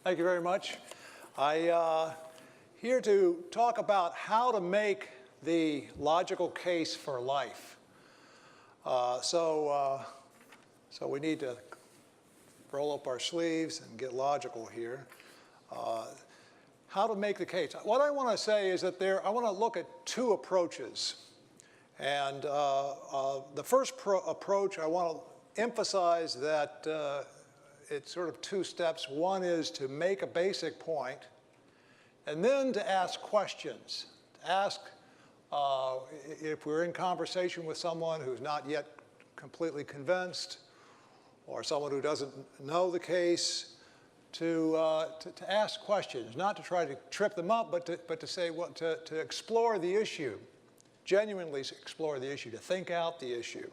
Thank you very much. Here to talk about how to make the logical case for life. So we need to roll up our sleeves and get logical here. How to make the case. What I want to say is that I want to look at two approaches. And the first approach, I want to emphasize that it's sort of two steps. One is to make a basic point, and then to ask questions. To ask if we're in conversation with someone who's not yet completely convinced, or someone who doesn't know the case, to ask questions, not to try to trip them up, but to say, well, to explore the issue, genuinely explore the issue, to think out the issue.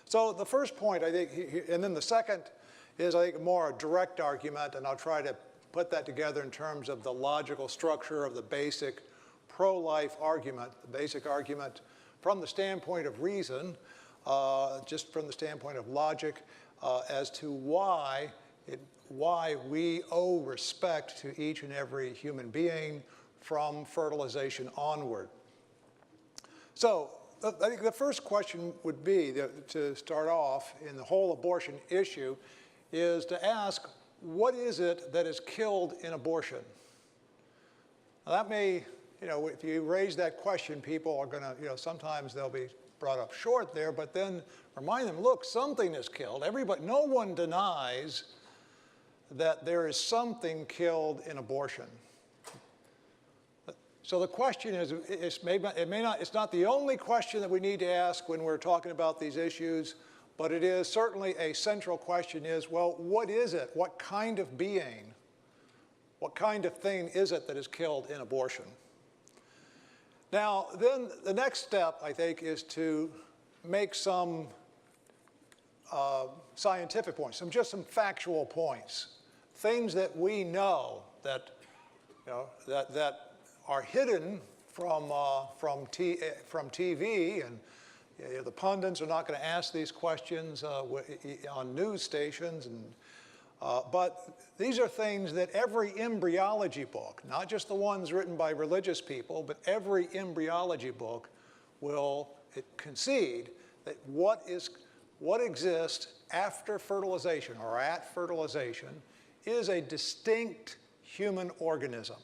So the first point, I think, and then the second is, I think, more a direct argument, and I'll try to put that together in terms of the logical structure of the basic pro-life argument, the basic argument from the standpoint of reason, just from the standpoint of logic, as to why we owe respect to each and every human being from fertilization onward. So I think the first question would be, to start off in the whole abortion issue, is to ask, what is it that is killed in abortion? Now that may, if you raise that question, people are going to, sometimes they'll be brought up short there, but then remind them, look, something is killed. No one denies that there is something killed in abortion. So the question is, it's not the only question that we need to ask when we're talking about these issues, but it is certainly a central question is, well, what is it? What kind of being, what kind of thing is it that is killed in abortion? Now, then the next step, I think, is to make some scientific points, just some factual points, things that we know that, that are hidden from TV, and the pundits are not going to ask these questions on news stations, but these are things that every embryology book, not just the ones written by religious people, but every embryology book will concede that what exists after fertilization or at fertilization is a distinct human organism.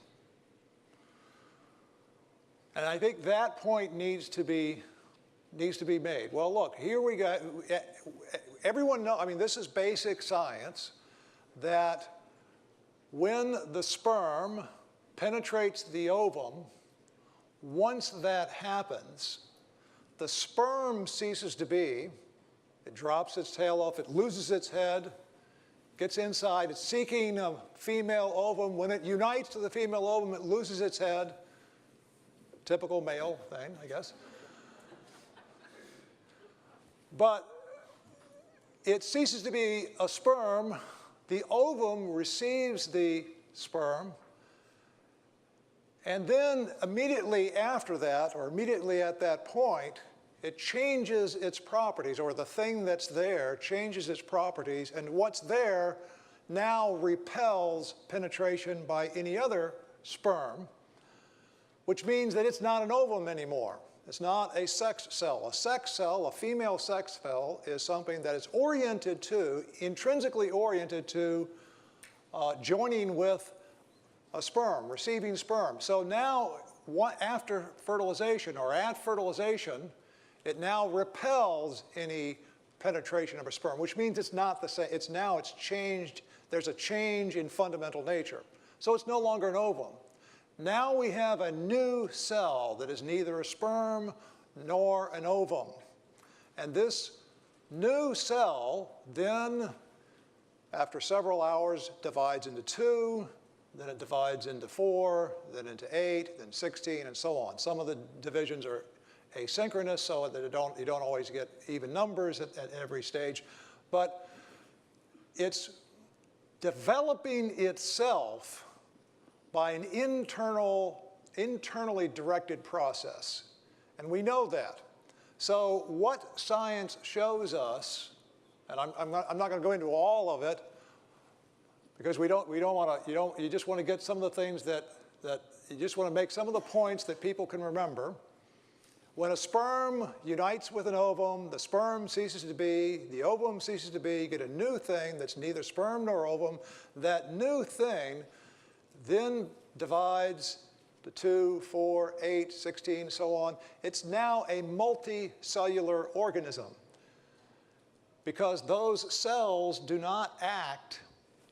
And I think that point needs to be made. Well, look, here we go. Everyone knows, this is basic science, that when the sperm penetrates the ovum, once that happens, the sperm ceases to be, it drops its tail off, it loses its head, gets inside, it's seeking a female ovum. When it unites to the female ovum, it loses its head. Typical male thing, I guess. But it ceases to be a sperm. The ovum receives the sperm. And then immediately after that, or immediately at that point, it changes its properties, or the thing that's there changes its properties, and what's there now repels penetration by any other sperm, which means that it's not an ovum anymore. It's not a sex cell. A sex cell, a female sex cell, is something that is oriented to, intrinsically oriented to joining with a sperm, receiving sperm. So now, after fertilization or at fertilization, it now repels any penetration of a sperm, which means it's not the same. It's changed. There's a change in fundamental nature. So it's no longer an ovum. Now we have a new cell that is neither a sperm nor an ovum. And this new cell then, after several hours, divides into 2, then it divides into 4, then into 8, then 16, and so on. Some of the divisions are asynchronous, so that you don't always get even numbers at every stage. But it's developing itself by an internally directed process. And we know that. So what science shows us, and I'm not going to go into all of it, because we don't want to, you just want to get some of the things that you just want to make some of the points that people can remember. When a sperm unites with an ovum, the sperm ceases to be, the ovum ceases to be, you get a new thing that's neither sperm nor ovum. That new thing then divides to 2, 4, 8, 16, so on. It's now a multicellular organism because those cells do not act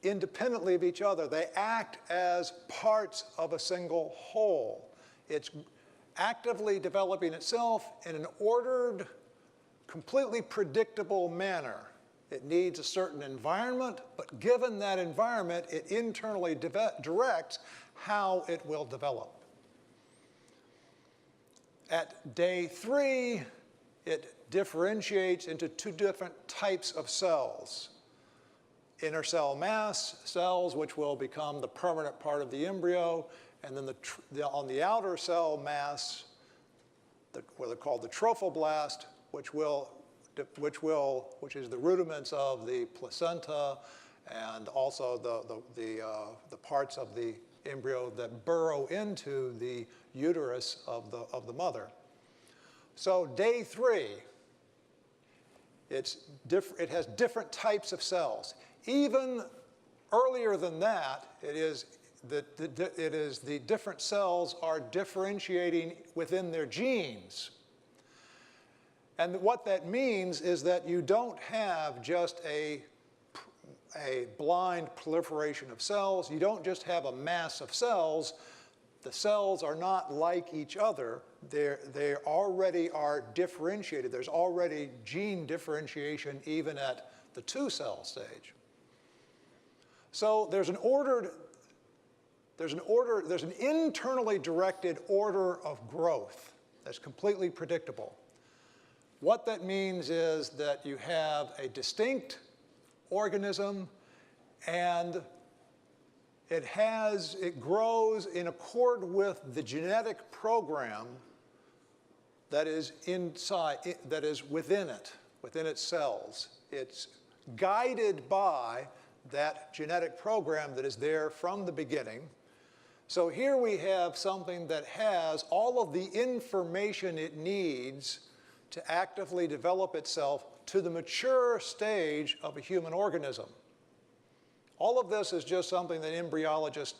independently of each other. They act as parts of a single whole. It's actively developing itself in an ordered, completely predictable manner. It needs a certain environment, but given that environment, it internally directs how it will develop. At day 3, it differentiates into 2 different types of cells. Inner cell mass cells, which will become the permanent part of the embryo, and then on the outer cell mass, what are called the trophoblast, which is the rudiments of the placenta, and also the parts of the embryo that burrow into the uterus of the mother. So day 3, it has different types of cells. Even earlier than that, it is the different cells are differentiating within their genes. And what that means is that you don't have just a blind proliferation of cells. You don't just have a mass of cells. The cells are not like each other. They already are differentiated. There's already gene differentiation even at the 2-cell stage. So there's an internally directed order of growth that's completely predictable. What that means is that you have a distinct organism, and it grows in accord with the genetic program that is within its cells. It's guided by that genetic program that is there from the beginning. So here we have something that has all of the information it needs to actively develop itself to the mature stage of a human organism. All of this is just something that embryologists,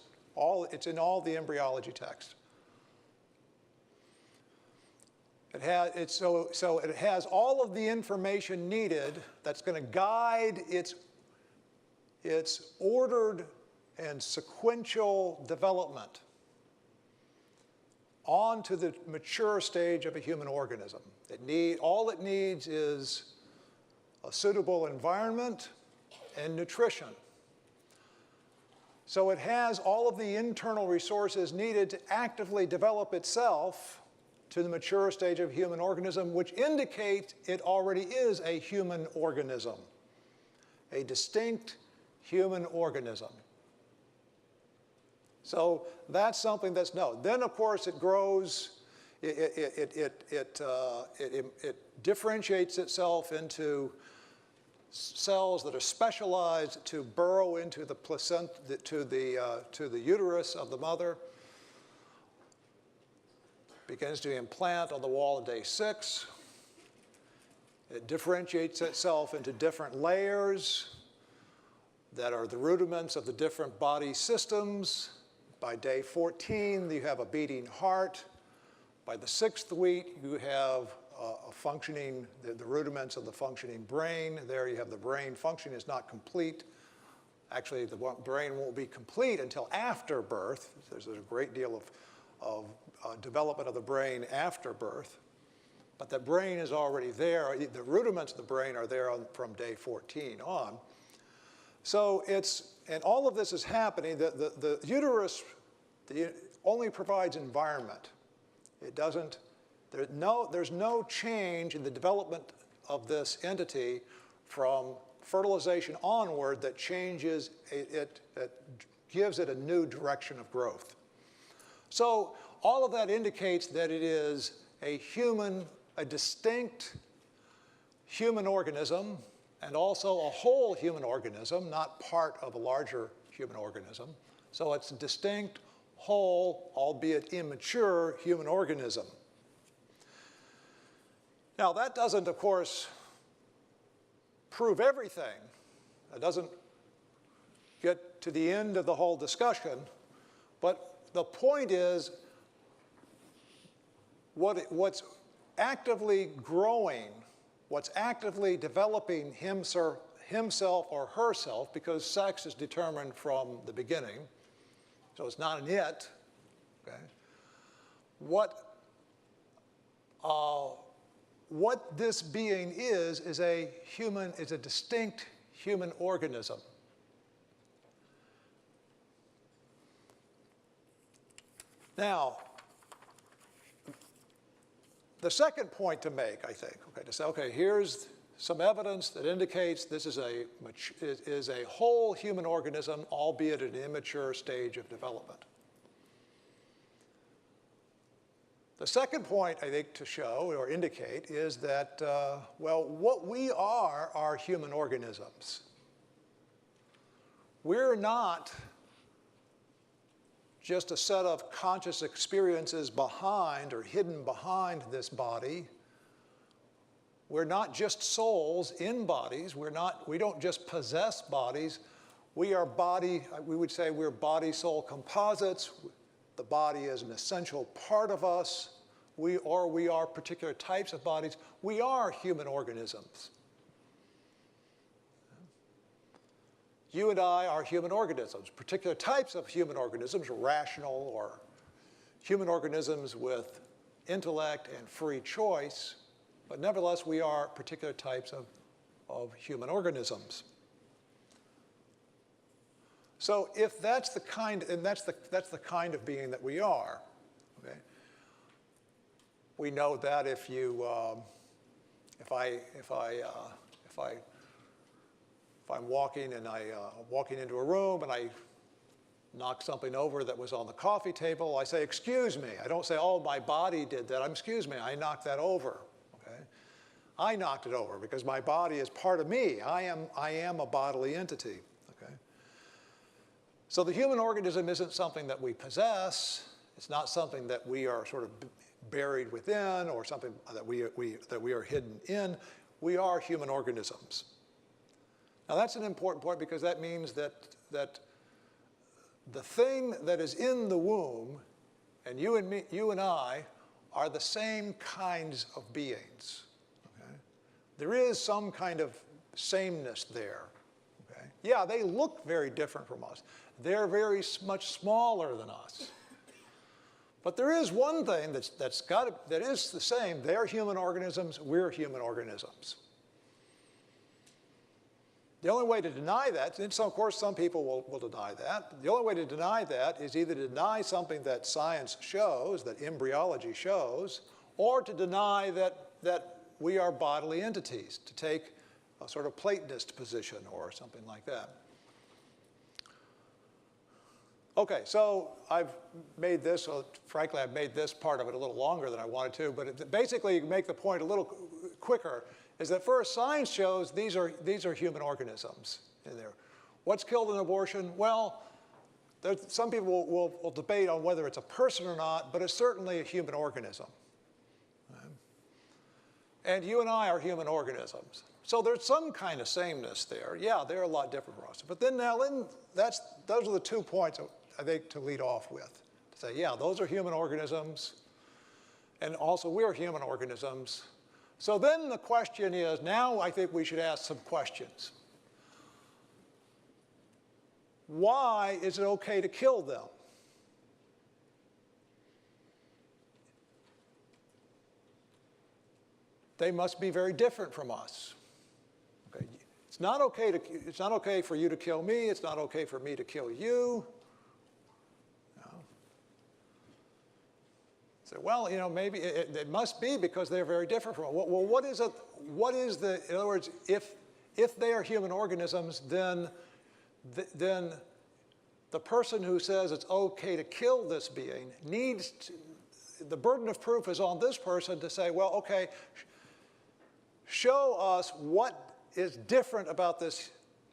it's in all the embryology text. It has all of the information needed that's going to guide its ordered and sequential development onto the mature stage of a human organism. All it needs is a suitable environment and nutrition. So it has all of the internal resources needed to actively develop itself to the mature stage of a human organism, which indicates it already is a human organism, a distinct human organism. So that's something that's known. Then, of course, it grows. It differentiates itself into cells that are specialized to burrow into the placenta, to the uterus of the mother. Begins to implant on the wall at day 6. It differentiates itself into different layers that are the rudiments of the different body systems. By day 14, you have a beating heart. By the 6th week, you have a functioning, the rudiments of the functioning brain. There you have the brain functioning is not complete. Actually, the brain won't be complete until after birth. There's a great deal of development of the brain after birth. But the brain is already there. The rudiments of the brain are there from day 14 on. So and all of this is happening. The uterus only provides environment. It doesn't, there's no change in the development of this entity from fertilization onward that changes it, that gives it a new direction of growth. So all of that indicates that it is a distinct human organism, and also a whole human organism, not part of a larger human organism. So it's a distinct, whole, albeit immature, human organism. Now, that doesn't, of course, prove everything. It doesn't get to the end of the whole discussion. But the point is, what's actively growing, what's actively developing himself or herself, because sex is determined from the beginning, so it's not an it, okay? What this being is a distinct human organism. Now, the second point to make, I think, to say, okay, here's some evidence that indicates this is a whole human organism, albeit at an immature stage of development. The second point, I think, to show or indicate is that, well, what we are human organisms. We're not just a set of conscious experiences behind or hidden behind this body. We're not just souls in bodies. We don't just possess bodies. We would say we're body-soul composites. The body is an essential part of us. We are particular types of bodies. We are human organisms. You and I are human organisms, particular types of human organisms, rational or human organisms with intellect and free choice, but nevertheless we are particular types of human organisms. So if that's the kind, and that's the kind of being that we are, okay? We know that if I'm walking and walking into a room and I knock something over that was on the coffee table, I say, excuse me. I don't say, oh, my body did that. Excuse me, I knocked that over. Okay? I knocked it over because my body is part of me. I am a bodily entity. Okay? So the human organism isn't something that we possess. It's not something that we are sort of buried within or something that we are hidden in. We are human organisms. Now that's an important point because that means that the thing that is in the womb and you and I are the same kinds of beings. Okay? There is some kind of sameness there. Okay? Yeah, they look very different from us. They're very much smaller than us. But there is one thing that is the same. They're human organisms, we're human organisms. The only way to deny that, and so of course some people will deny that, the only way to deny that is either to deny something that science shows, that embryology shows, or to deny that we are bodily entities, to take a sort of Platonist position or something like that. Okay, so I've made this, frankly I've made this part of it a little longer than I wanted to, but basically you can make the point a little quicker, is that first, science shows these are human organisms in there. What's killed in abortion? Well, some people will debate on whether it's a person or not, but it's certainly a human organism. And you and I are human organisms. So there's some kind of sameness there. Yeah, they're a lot different from us. But then those are the 2 points I think to lead off with. To say, yeah, those are human organisms, and also we're human organisms. So then the question is, now I think we should ask some questions. Why is it okay to kill them? They must be very different from us. Okay. It's not okay for you to kill me. It's not okay for me to kill you. So, well, maybe it must be because they're very different from us. Well, what is it? In other words, if they are human organisms, then the person who says it's okay to kill this being the burden of proof is on this person to say, well, okay, show us what is different about this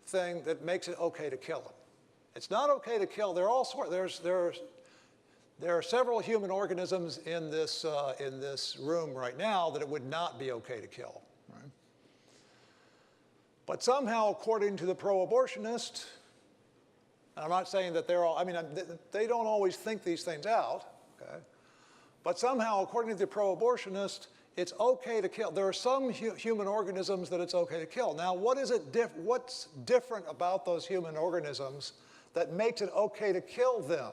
thing that makes it okay to kill it. It's not okay to kill. There are all sorts. There are several human organisms in this room right now that it would not be okay to kill. Right? But somehow, according to the pro-abortionist, I'm not saying that they're all. I mean, they don't always think these things out. Okay? But somehow, according to the pro-abortionist, it's okay to kill. There are some human organisms that it's okay to kill. Now, what's different about those human organisms that makes it okay to kill them?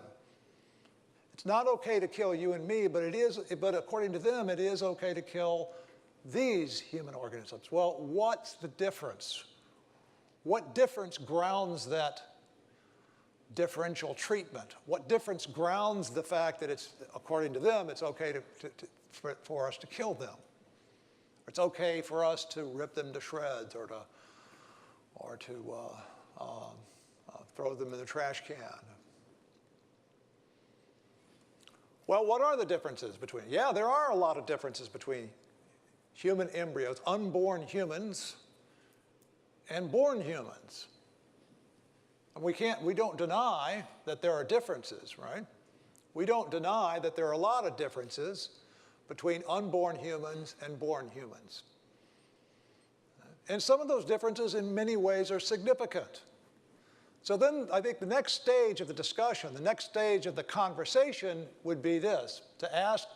It's not okay to kill you and me, but according to them, it is okay to kill these human organisms. Well, what's the difference? What difference grounds that differential treatment? What difference grounds the fact that it's, according to them, it's okay for us to kill them? It's okay for us to rip them to shreds or to throw them in the trash can. Well, what are the differences between? Yeah, there are a lot of differences between human embryos, unborn humans, and born humans. And we don't deny that there are differences, right? We don't deny that there are a lot of differences between unborn humans and born humans. And some of those differences in many ways are significant. So then I think the next stage of the discussion, the next stage of the conversation would be this, to ask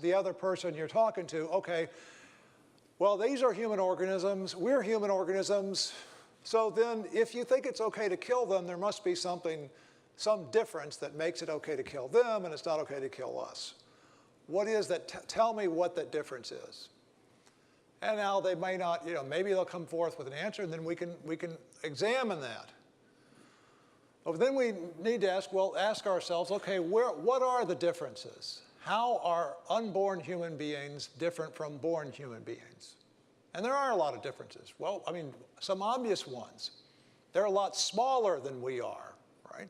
the other person you're talking to, okay, well, these are human organisms, we're human organisms, so then if you think it's okay to kill them, there must be some difference that makes it okay to kill them and it's not okay to kill us. What is that? Tell me what that difference is. And now they may not, maybe they'll come forth with an answer, and then we can examine that. But then we need to ask ourselves, okay, what are the differences? How are unborn human beings different from born human beings? And there are a lot of differences. Well, I mean, some obvious ones. They're a lot smaller than we are, right?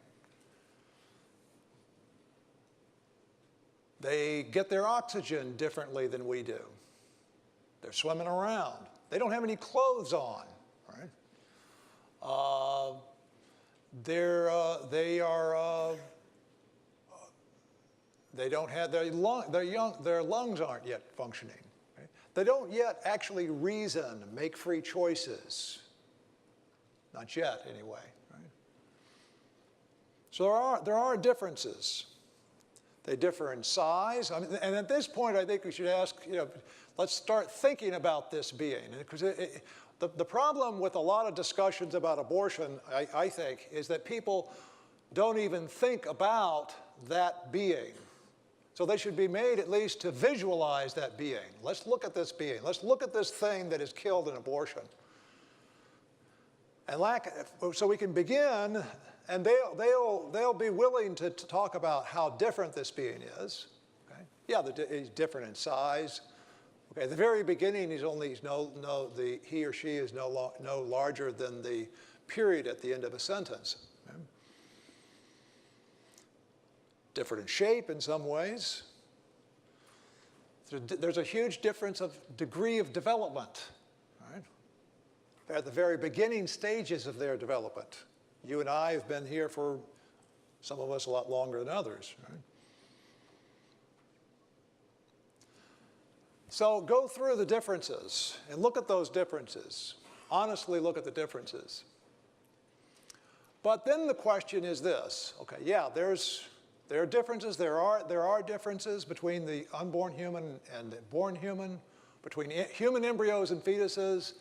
They get their oxygen differently than we do. They're swimming around. They don't have any clothes on, right? They don't have their lungs aren't yet functioning. Right? They don't yet actually reason, make free choices. Not yet, anyway. Right? So there are differences. They differ in size. I mean, and at this point, I think we should ask, let's start thinking about this being. Because the problem with a lot of discussions about abortion, I think, is that people don't even think about that being. So they should be made at least to visualize that being. Let's look at this being. Let's look at this thing that is killed in abortion. And so we can begin, and they'll be willing to talk about how different this being is. Okay? Yeah, he's different in size. Okay, at the very beginning, he or she is no larger than the period at the end of a sentence. Okay? Different in shape in some ways. There's a huge difference of degree of development. Right? They're at the very beginning stages of their development. You and I have been here for, some of us, a lot longer than others. Right? So go through the differences and look at those differences. Honestly look at the differences. But then the question is this. Okay, yeah, there are differences. There are differences between the unborn human and the born human, between human embryos and fetuses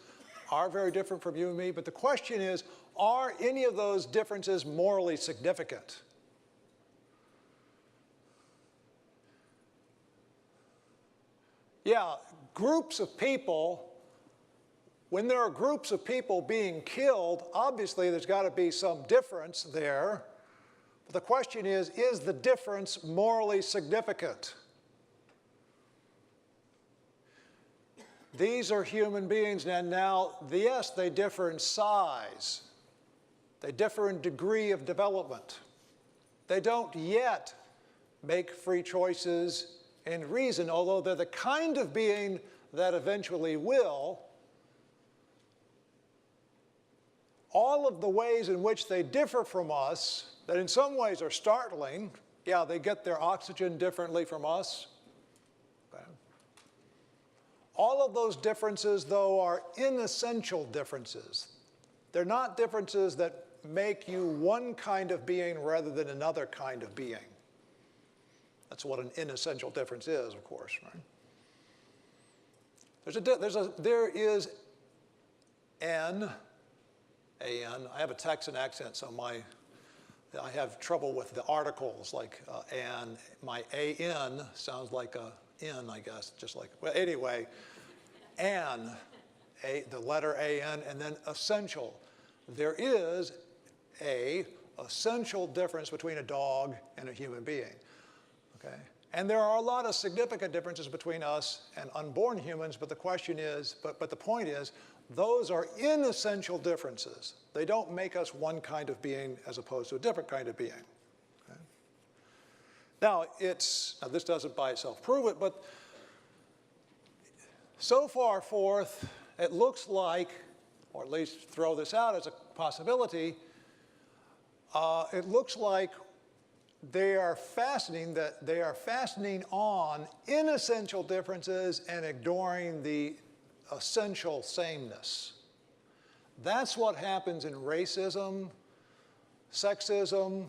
are very different from you and me. But the question is, are any of those differences morally significant? Yeah, groups of people, when there are groups of people being killed, obviously there's got to be some difference there. But the question is the difference morally significant? These are human beings, and now, yes, they differ in size. They differ in degree of development. They don't yet make free choices and reason, although they're the kind of being that eventually will. all of the ways in which they differ from us, that in some ways are startling. Yeah, they get their oxygen differently from us. Okay. All of those differences, though, are inessential differences. They're not differences that make you one kind of being rather than another kind of being. That's what an inessential difference is, of course, right? There is N, A-N. I have a Texan accent, so I have trouble with the articles, like and my A-N sounds like a N, I guess, just like, well, anyway, N, the letter A-N, and then essential. There is a essential difference between a dog and a human being, okay? And there are a lot of significant differences between us and unborn humans, but the question is, but the point is, those are inessential differences. They don't make us one kind of being as opposed to a different kind of being. Okay? Now, this doesn't by itself prove it, but so far forth, it looks like, or at least throw this out as a possibility, it looks like they are fastening on inessential differences and ignoring the essential sameness. That's what happens in racism, sexism,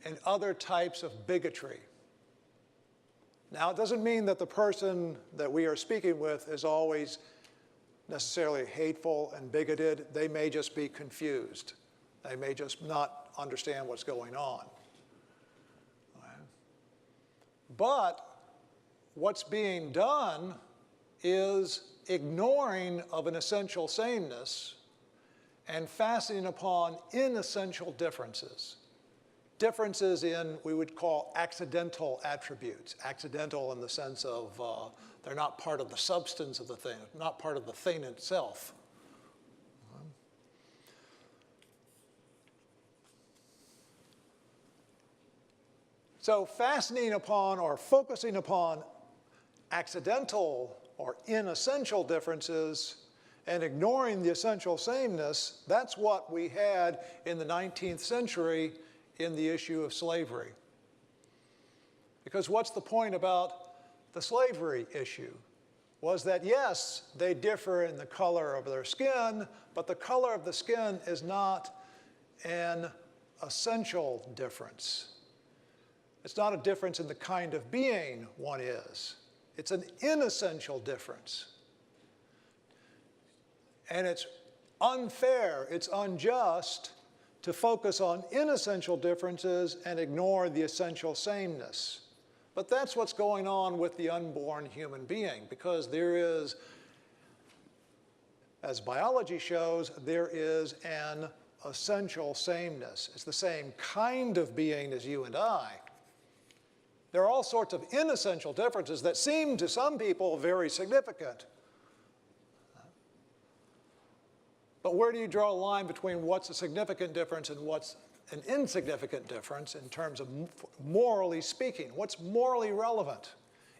and other types of bigotry. Now, it doesn't mean that the person that we are speaking with is always necessarily hateful and bigoted. They may just be confused. They may just not understand what's going on. But what's being done is ignoring of an essential sameness and fastening upon inessential differences. Differences in, we would call, accidental attributes. Accidental in the sense of they're not part of the substance of the thing, not part of the thing itself. So fastening upon or focusing upon accidental or inessential differences and ignoring the essential sameness, that's what we had in the 19th century in the issue of slavery. Because what's the point about the slavery issue? Was that, yes, they differ in the color of their skin, but the color of the skin is not an essential difference. It's not a difference in the kind of being one is. It's an inessential difference. And it's unfair, it's unjust to focus on inessential differences and ignore the essential sameness. But that's what's going on with the unborn human being, because there is, as biology shows, there is an essential sameness. It's the same kind of being as you and I. There are all sorts of inessential differences that seem to some people very significant. But where do you draw a line between what's a significant difference and what's an insignificant difference in terms of morally speaking? What's morally relevant?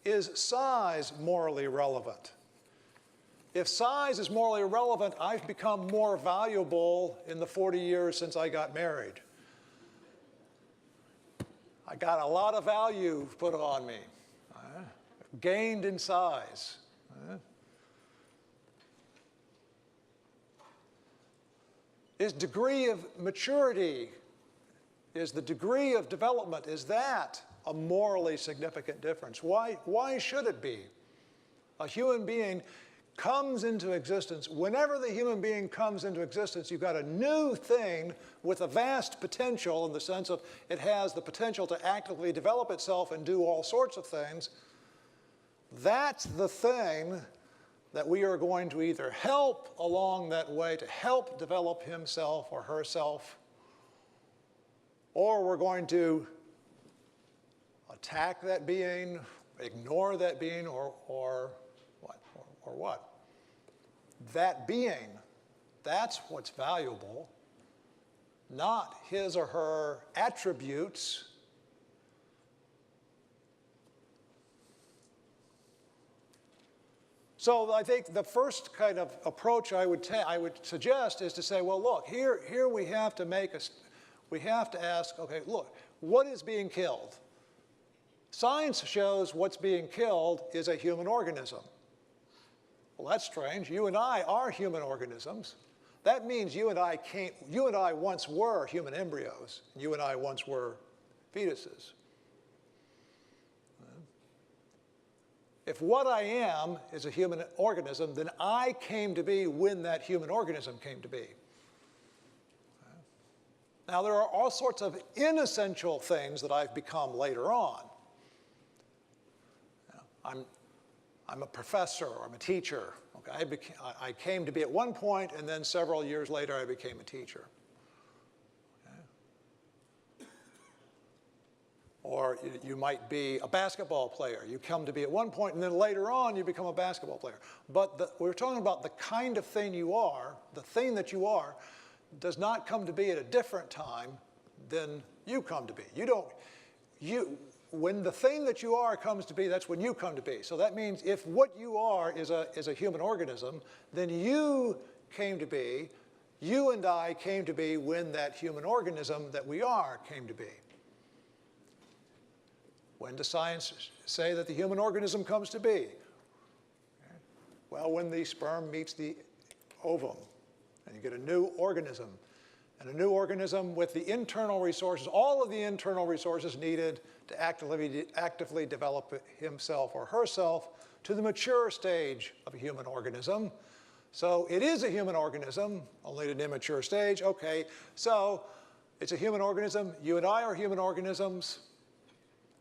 Is size morally relevant? If size is morally relevant, I've become more valuable in the 40 years since I got married. I got a lot of value put on me, gained in size. Is degree of maturity, is the degree of development, is that a morally significant difference? Why should it be? A human being comes into existence. Whenever the human being comes into existence, you've got a new thing with a vast potential in the sense of it has the potential to actively develop itself and do all sorts of things. That's the thing that we are going to either help along that way to help develop himself or herself, or we're going to attack that being, ignore that being, or what? That being, that's what's valuable, not his or her attributes. So I think the first kind of approach I would suggest is to say, well, look, here we have to ask, okay, look, what is being killed? Science shows what's being killed is a human organism. Well, that's strange. You and I are human organisms. That means you and I once were human embryos. You and I once were fetuses. If what I am is a human organism, then I came to be when that human organism came to be. Now, there are all sorts of inessential things that I've become later on. I'm a professor, or I'm a teacher. Okay? I came to be at one point, and then several years later, I became a teacher. Or you might be a basketball player. You come to be at one point, and then later on, you become a basketball player. But we're talking about the kind of thing you are, the thing that you are, does not come to be at a different time than you come to be. When the thing that you are comes to be, that's when you come to be. So that means if what you are is a human organism, then you came to be, you and I came to be when that human organism that we are came to be. When does science say that the human organism comes to be? Well, when the sperm meets the ovum, and you get a new organism. And a new organism with the internal resources, all of the internal resources needed to actively develop himself or herself to the mature stage of a human organism. So it is a human organism, only at an immature stage. Okay, so it's a human organism. You and I are human organisms.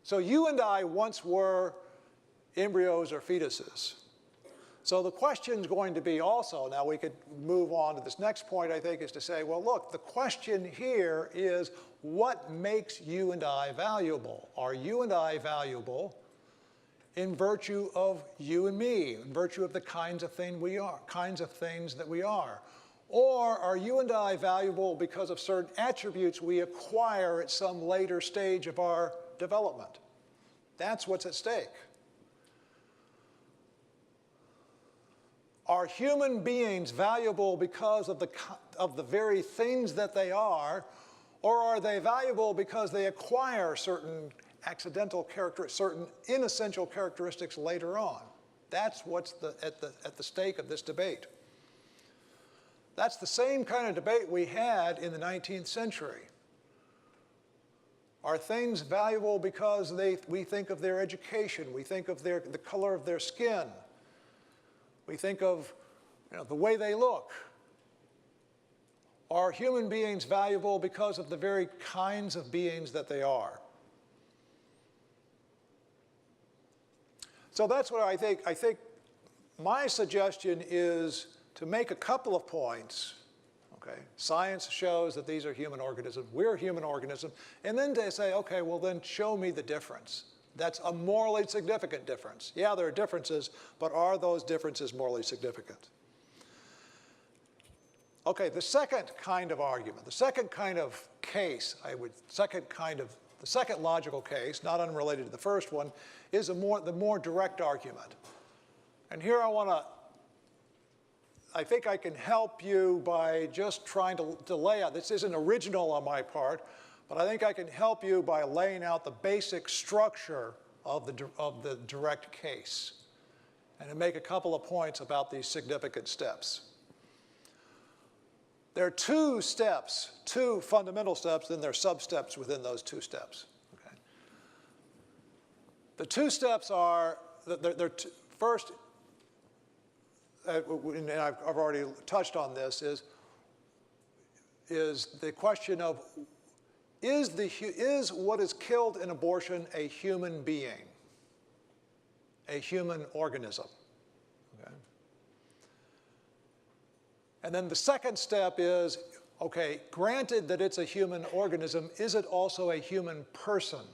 So you and I once were embryos or fetuses. So the question's going to be also, now we could move on to this next point, I think, is to say, well, look, the question here is what makes you and I valuable? Are you and I valuable in virtue of you and me, in virtue of the kinds of things that we are? Or are you and I valuable because of certain attributes we acquire at some later stage of our development? That's what's at stake. Are human beings valuable because of the very things that they are, or are they valuable because they acquire certain accidental characteristics, certain inessential characteristics later on? That's what's at the stake of this debate. That's the same kind of debate we had in the 19th century. Are things valuable because we think of their education, we think of the color of their skin, we think of the way they look? Are human beings valuable because of the very kinds of beings that they are? So that's what I think. I think my suggestion is to make a couple of points. Okay? Science shows that these are human organisms. We're human organisms. And then to say, okay, well then show me the difference. That's a morally significant difference. Yeah, there are differences, but are those differences morally significant? Okay, the second kind of argument, the second kind of case, the second logical case, not unrelated to the first one, is the more direct argument. And here I think I can help you by just trying to lay out, this isn't original on my part, but I think I can help you by laying out the basic structure of the direct case and to make a couple of points about these significant steps. There are two fundamental steps, then there are sub-steps within those two steps. Okay? The two steps are, first, and I've already touched on this, is the question of is what is killed in abortion a human being, a human organism? Okay. And then the second step is, okay, granted that it's a human organism, is it also a human person?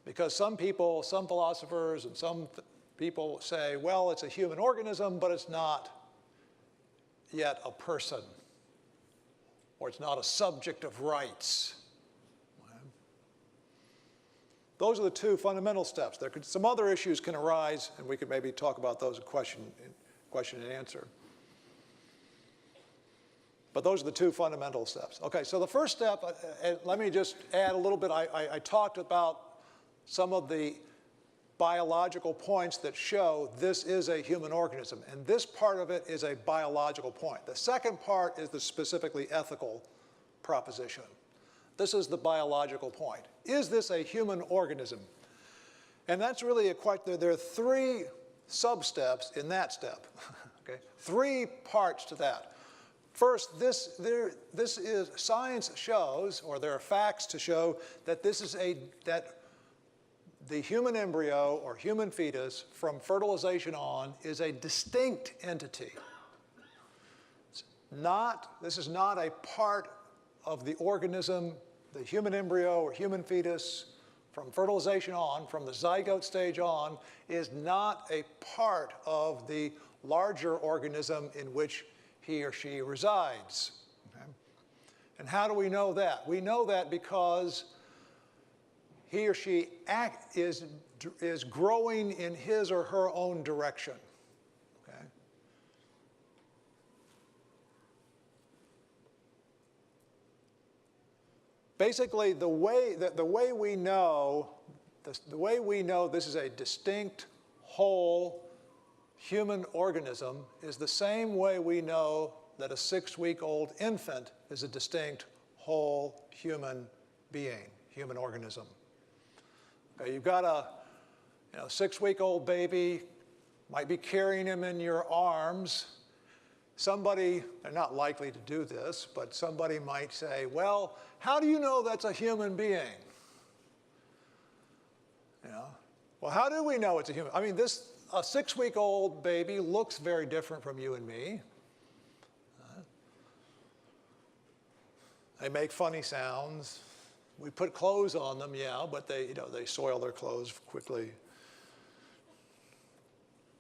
Because some philosophers and some people say, well, it's a human organism, but it's not yet a person, or it's not a subject of rights. Those are the two fundamental steps. Some other issues can arise, and we could maybe talk about those in question and answer. But those are the two fundamental steps. Okay, so the first step, and let me just add a little bit. I talked about some of the biological points that show this is a human organism, and this part of it is a biological point. The second part is the specifically ethical proposition. This is the biological point. Is this a human organism? And that's really a question. There are three sub-steps in that step. Okay? Three parts to that. First, this is science shows, or there are facts to show that that the human embryo or human fetus from fertilization on is a distinct entity. This is not a part of the organism. The human embryo or human fetus from fertilization on, from the zygote stage on, is not a part of the larger organism in which he or she resides. Okay? And how do we know that? We know that because he or she is growing in his or her own direction. Okay? Basically, the way we know this is a distinct, whole human organism is the same way we know that a 6-week-old infant is a distinct, whole human being, human organism. Okay, you've got a 6-week-old baby, might be carrying him in your arms. Somebody, they're not likely to do this, but somebody might say, well, how do you know that's a human being? Well, how do we know it's a human? I mean, a 6-week-old baby looks very different from you and me. They make funny sounds. We put clothes on them, yeah, but they soil their clothes quickly.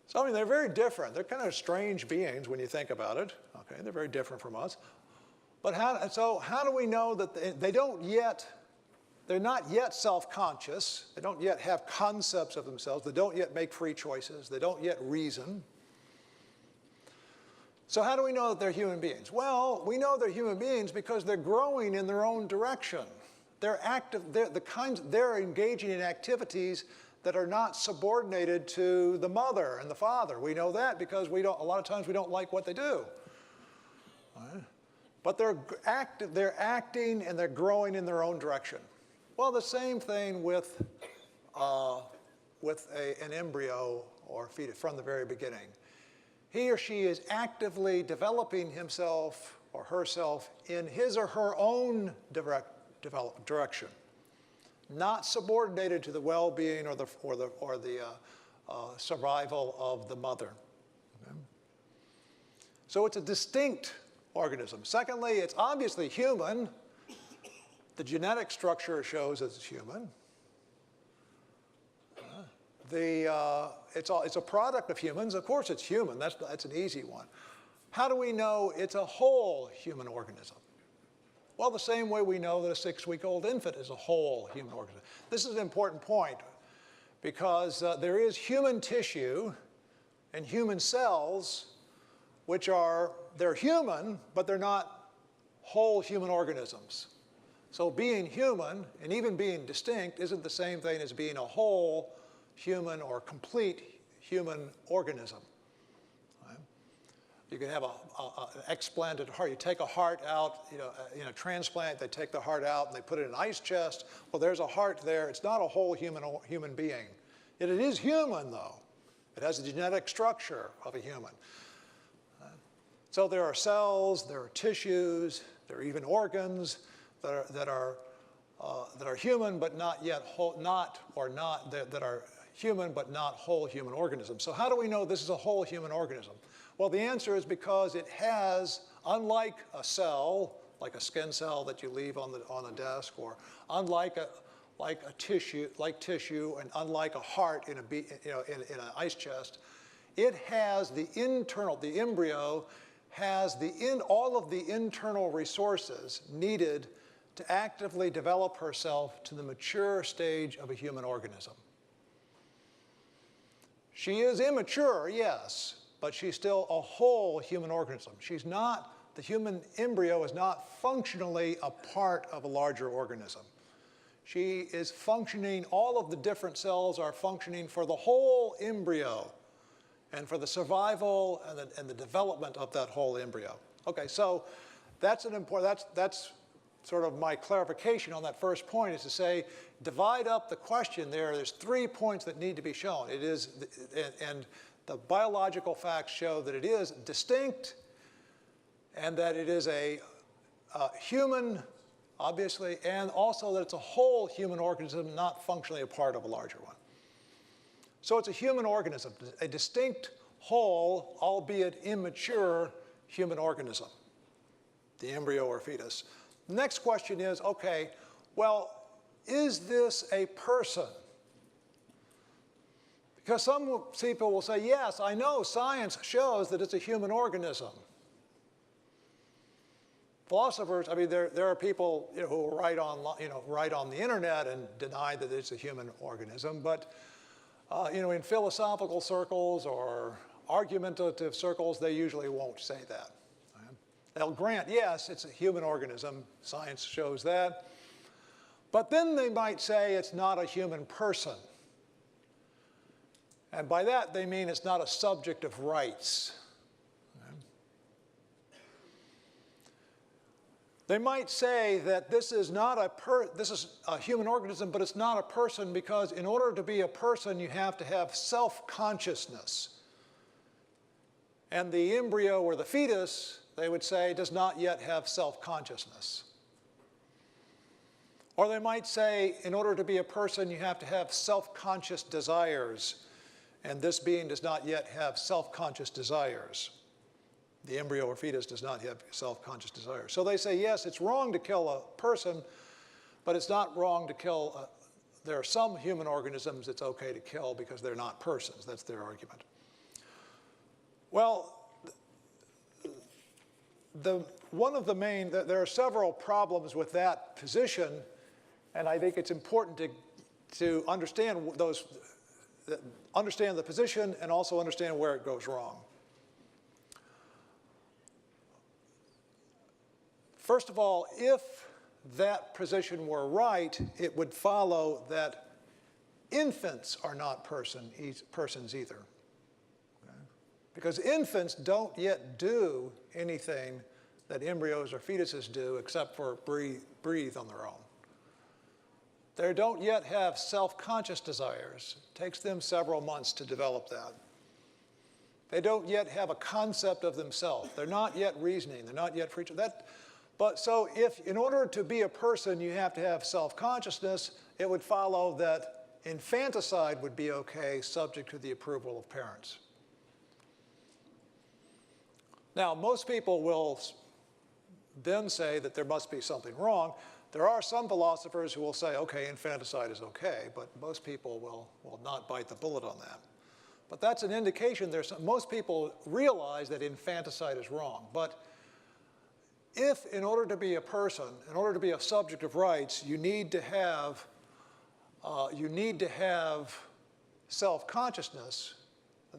So, I mean, they're very different. They're kind of strange beings when you think about it. Okay, they're very different from us. But how do we know that they're not yet self-conscious. They don't yet have concepts of themselves. They don't yet make free choices. They don't yet reason. So how do we know that they're human beings? Well, we know they're human beings because they're growing in their own direction. They're active. They're engaging in activities that are not subordinated to the mother and the father. We know that because a lot of times we don't like what they do. Right? But they're acting and they're growing in their own direction. Well, the same thing with an embryo or fetus from the very beginning. He or she is actively developing himself or herself in his or her own direction, not subordinated to the well-being or the survival of the mother. Okay? So it's a distinct organism. Secondly, it's obviously human. The genetic structure shows it's human. It's a product of humans. Of course it's human. That's an easy one. How do we know it's a whole human organism? Well, the same way we know that a 6-week-old infant is a whole human organism. This is an important point because there is human tissue and human cells they're human, but they're not whole human organisms. So being human and even being distinct isn't the same thing as being a whole human or complete human organism. Right? You can have an explanted heart. You take a heart out, in a transplant, they take the heart out and they put it in an ice chest. Well, there's a heart there. It's not a whole human being. It is human, though. It has the genetic structure of a human. So there are cells, there are tissues, there are even organs that are human but not yet whole, that are human but not whole human organisms. So how do we know this is a whole human organism? Well, the answer is because it has, unlike a cell, like a skin cell that you leave on the desk, or unlike tissue, and unlike a heart in an ice chest, it has the embryo has all of the internal resources needed to actively develop herself to the mature stage of a human organism. She is immature, yes, but she's still a whole human organism. The human embryo is not functionally a part of a larger organism. She is functioning, all of the different cells are functioning for the whole embryo and for the survival and the development of that whole embryo. Okay, so that's sort of my clarification on that first point, is to say, divide up the question there. There's 3 points that need to be shown. It is, and the biological facts show that it is distinct and that it is a human, obviously, and also that it's a whole human organism, not functionally a part of a larger one. So it's a human organism, a distinct whole, albeit immature human organism, the embryo or fetus. The next question is, okay, well, is this a person? Because some people will say, yes, I know science shows that it's a human organism. Philosophers, I mean, there are people who write on the internet and deny that it's a human organism, but in philosophical circles or argumentative circles, they usually won't say that. They'll grant, yes, it's a human organism, science shows that, but then they might say it's not a human person. And by that, they mean it's not a subject of rights. They might say that this is a human organism, but it's not a person because in order to be a person, you have to have self-consciousness. And the embryo or the fetus, they would say, does not yet have self-consciousness. Or they might say, in order to be a person, you have to have self-conscious desires, and this being does not yet have self-conscious desires. The embryo or fetus does not have self-conscious desires. So they say, yes, it's wrong to kill a person, but it's not wrong to kill, there are some human organisms it's okay to kill because they're not persons. That's their argument. Well, there are several problems with that position, and I think it's important to understand understand the position and also understand where it goes wrong. First of all, if that position were right, it would follow that infants are not persons either. Okay? Because infants don't yet do anything that embryos or fetuses do except for breathe on their own. They don't yet have self-conscious desires. It takes them several months to develop that. They don't yet have a concept of themselves. They're not yet reasoning. They're not yet free. But so if in order to be a person you have to have self-consciousness, it would follow that infanticide would be okay subject to the approval of parents. Now, most people will then say that there must be something wrong. There are some philosophers who will say, okay, infanticide is okay, but most people will not bite the bullet on that. But that's an indication most people realize that infanticide is wrong. But if, in order to be a person, in order to be a subject of rights, you need to have self-consciousness,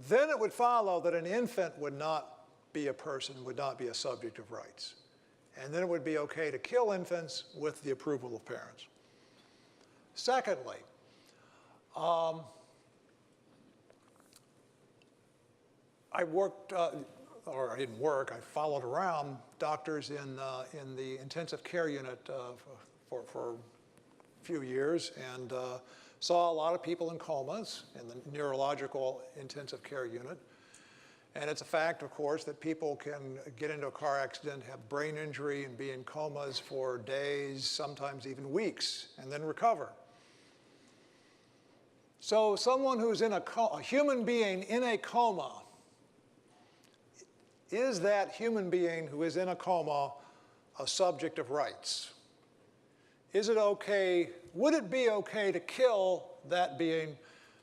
then it would follow that an infant would not be a person, would not be a subject of rights. And then it would be okay to kill infants with the approval of parents. Secondly, I worked, or I didn't work, I followed around doctors in the intensive care unit for a few years and saw a lot of people in comas in the neurological intensive care unit. And it's a fact, of course, that people can get into a car accident, have brain injury, and be in comas for days, sometimes even weeks, and then recover. So someone who's in a human being in a coma, is that human being who is in a coma a subject of rights? Is it okay, would it be okay to kill that being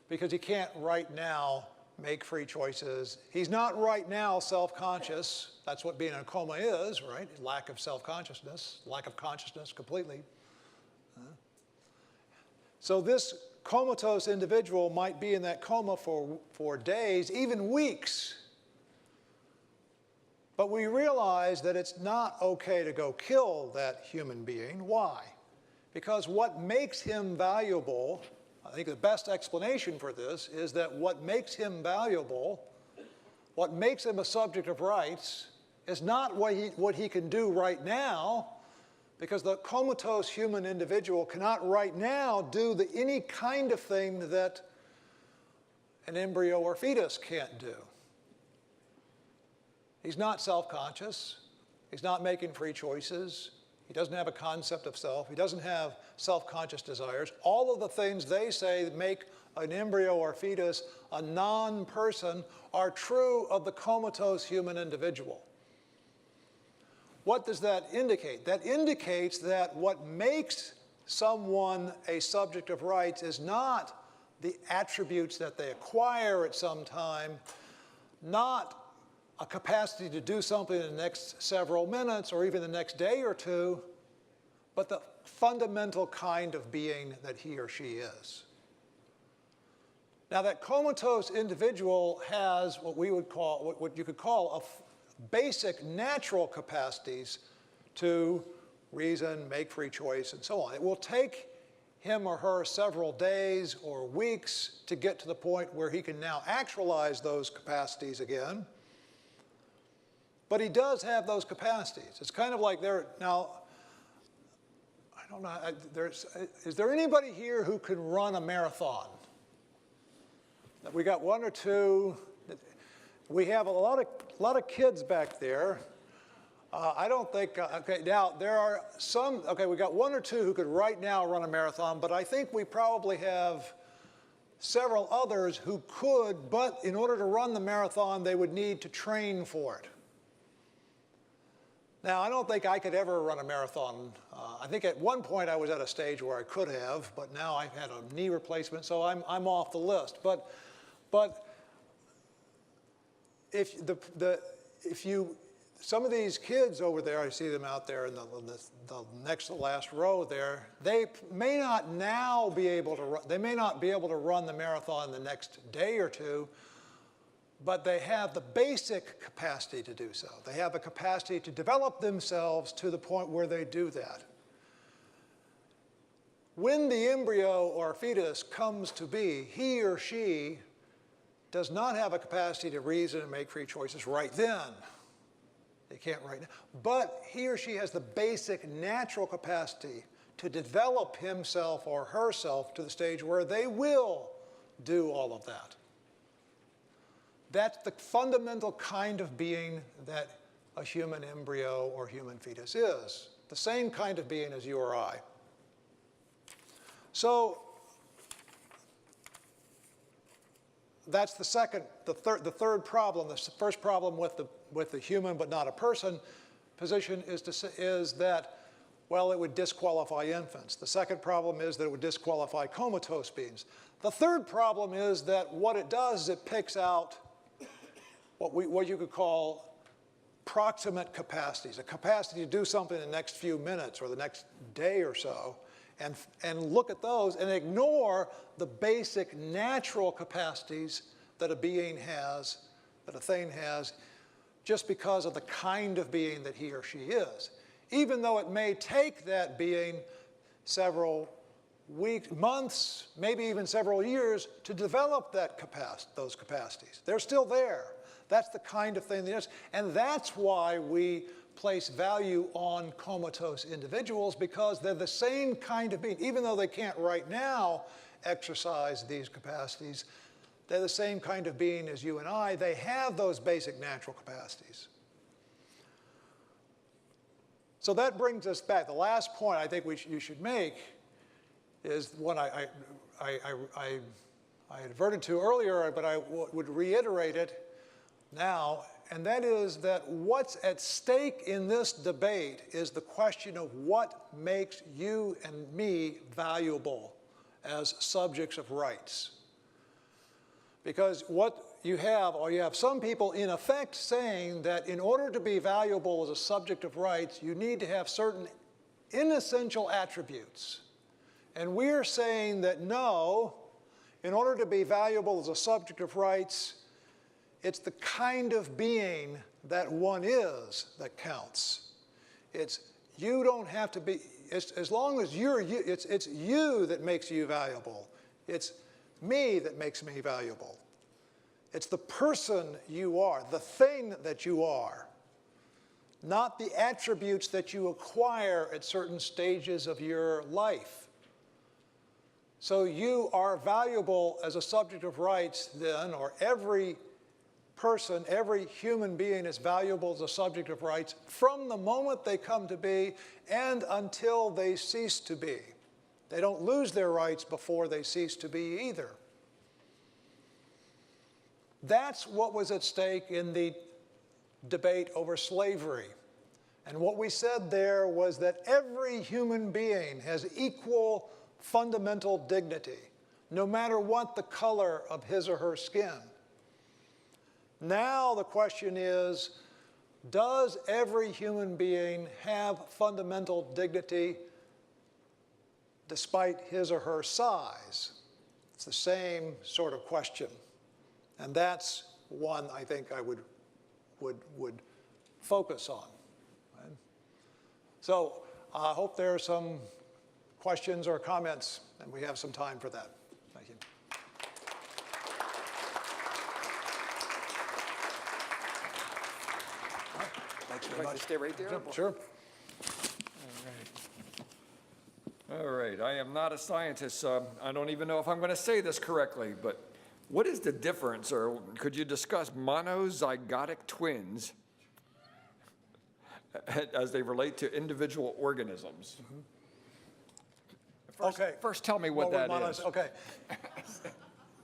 because he can't right now make free choices. He's not right now self-conscious. That's what being in a coma is, right? Lack of self-consciousness, lack of consciousness completely. So this comatose individual might be in that coma for days, even weeks. But we realize that it's not okay to go kill that human being. Why? Because what makes him valuable, I think the best explanation for this is that what makes him valuable, what makes him a subject of rights, is not what he can do right now, because the comatose human individual cannot right now do any kind of thing that an embryo or fetus can't do. He's not self-conscious. He's not making free choices. He doesn't have a concept of self. He doesn't have self-conscious desires. All of the things they say that make an embryo or fetus a non-person are true of the comatose human individual. What does that indicate? That indicates that what makes someone a subject of rights is not the attributes that they acquire at some time, not a capacity to do something in the next several minutes or even the next day or two, but the fundamental kind of being that he or she is. Now, that comatose individual has what we would call, what you could call basic natural capacities to reason, make free choice, and so on. It will take him or her several days or weeks to get to the point where he can now actualize those capacities again. But he does have those capacities. It's kind of like now, I don't know, is there anybody here who can run a marathon? We got one or two. We have a lot of kids back there. I don't think, okay, now there are some, okay, we got one or two who could right now run a marathon, but I think we probably have several others who could, but in order to run the marathon, they would need to train for it. Now, I don't think I could ever run a marathon. I think at one point I was at a stage where I could have, but now I've had a knee replacement, so I'm off the list. But some of these kids over there, I see them out there in the next to last row there, they may not now be able to run, they may not be able to run the marathon the next day or two, but they have the basic capacity to do so. They have the capacity to develop themselves to the point where they do that. When the embryo or fetus comes to be, he or she does not have a capacity to reason and make free choices right then. They can't right now. But he or she has the basic natural capacity to develop himself or herself to the stage where they will do all of that. That's the fundamental kind of being that a human embryo or human fetus is. The same kind of being as you or I. So that's the third problem. The first problem with the human but not a person position is that, well, it would disqualify infants. The second problem is that it would disqualify comatose beings. The third problem is that what it does is it picks out what you could call proximate capacities, a capacity to do something in the next few minutes or the next day or so, and look at those and ignore the basic natural capacities that a being has, that a thing has, just because of the kind of being that he or she is. Even though it may take that being several weeks, months, maybe even several years to develop those capacities. They're still there. That's the kind of thing that is. And that's why we place value on comatose individuals, because they're the same kind of being. Even though they can't right now exercise these capacities, they're the same kind of being as you and I. They have those basic natural capacities. So that brings us back. The last point I think you should make is one I adverted to earlier, but I would reiterate it now, and that is that what's at stake in this debate is the question of what makes you and me valuable as subjects of rights. Because what you have some people in effect saying that in order to be valuable as a subject of rights, you need to have certain inessential attributes. And we're saying that no, in order to be valuable as a subject of rights, it's the kind of being that one is that counts. It's you don't have to be, as long as you're you, it's you that makes you valuable. It's me that makes me valuable. It's the person you are, the thing that you are, not the attributes that you acquire at certain stages of your life. So you are valuable as a subject of rights then, or every person, every human being is valuable as a subject of rights from the moment they come to be and until they cease to be. They don't lose their rights before they cease to be either. That's what was at stake in the debate over slavery. And what we said there was that every human being has equal fundamental dignity, no matter what the color of his or her skin. Now the question is, does every human being have fundamental dignity despite his or her size? It's the same sort of question. And that's one I think I would focus on. Right? So I hope there are some questions or comments, and we have some time for that. Thank you. Thanks very much. Stay right there? Sure. All right. I am not a scientist, so I don't even know if I'm going to say this correctly, but what is the difference, or could you discuss monozygotic twins as they relate to individual organisms? Mm-hmm. First tell me what that is. Okay.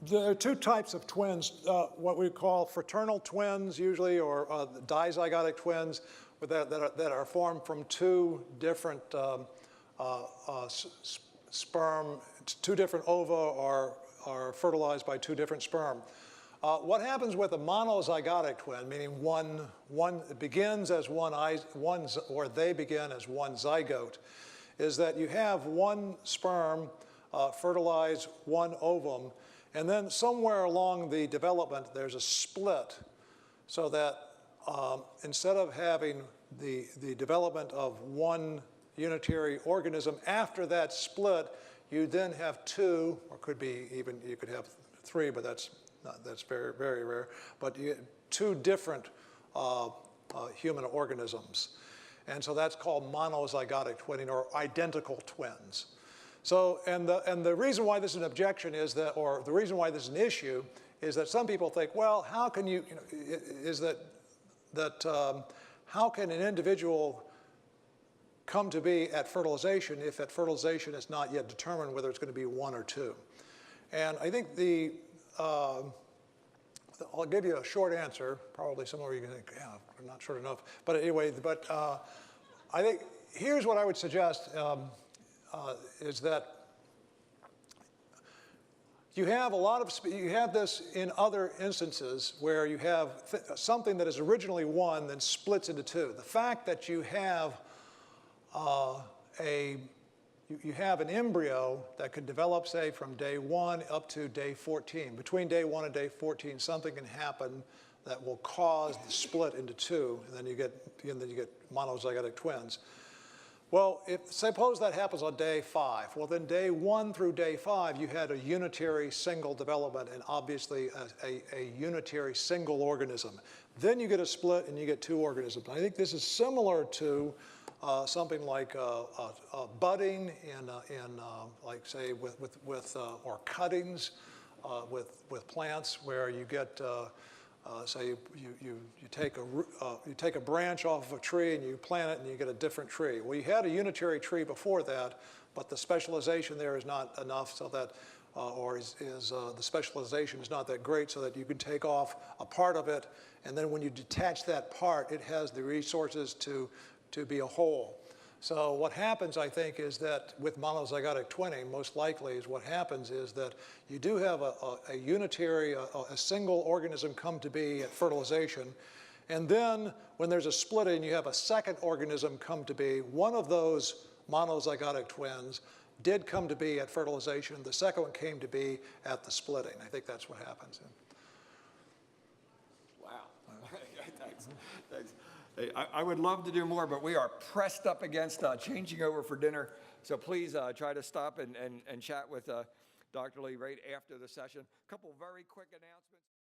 There are two types of twins, what we call fraternal twins usually, or dizygotic twins that are formed from two different sperm, two different ova are fertilized by two different sperm. What happens with a monozygotic twin, meaning one begins as or they begin as one zygote, is that you have one sperm fertilize one ovum, and then somewhere along the development there's a split, so that instead of having the development of one unitary organism, after that split, you then have two, or could be even, you could have three, but that's very, very rare, but two different human organisms. And so that's called monozygotic twinning, or identical twins. So, and the reason why this is an objection is that, or the reason why this is an issue, is that some people think, well, how can how can an individual come to be at fertilization if at fertilization it's not yet determined whether it's going to be one or two? And I think I'll give you a short answer. Probably some of you can think, yeah, I'm not short enough. But anyway, I think here's what I would suggest is that you have you have this in other instances where you have something that is originally one then splits into two. The fact that you have you have an embryo that could develop, say, from day 1 up to day 14. Between day 1 and day 14, something can happen that will cause the split into two, and then you get monozygotic twins. Well, suppose that happens on day 5. Well, then day 1 through day 5, you had a unitary single development and obviously a unitary single organism. Then you get a split and you get two organisms. I think this is similar to something like budding in like say or cuttings with plants, where you get say you take a branch off of a tree and you plant it and you get a different tree. Well, you had a unitary tree before that, but the specialization there is not enough, so that the specialization is not that great, so that you can take off a part of it, and then when you detach that part, it has the resources to be a whole. So what happens, I think, is that with monozygotic twinning, most likely is what happens is that you do have a unitary, a single organism come to be at fertilization. And then when there's a splitting, you have a second organism come to be. One of those monozygotic twins did come to be at fertilization. The second one came to be at the splitting. I think that's what happens. Wow. Thanks. Thanks. Hey, I would love to do more, but we are pressed up against changing over for dinner. So please try to stop and chat with Dr. Lee right after the session. A couple very quick announcements.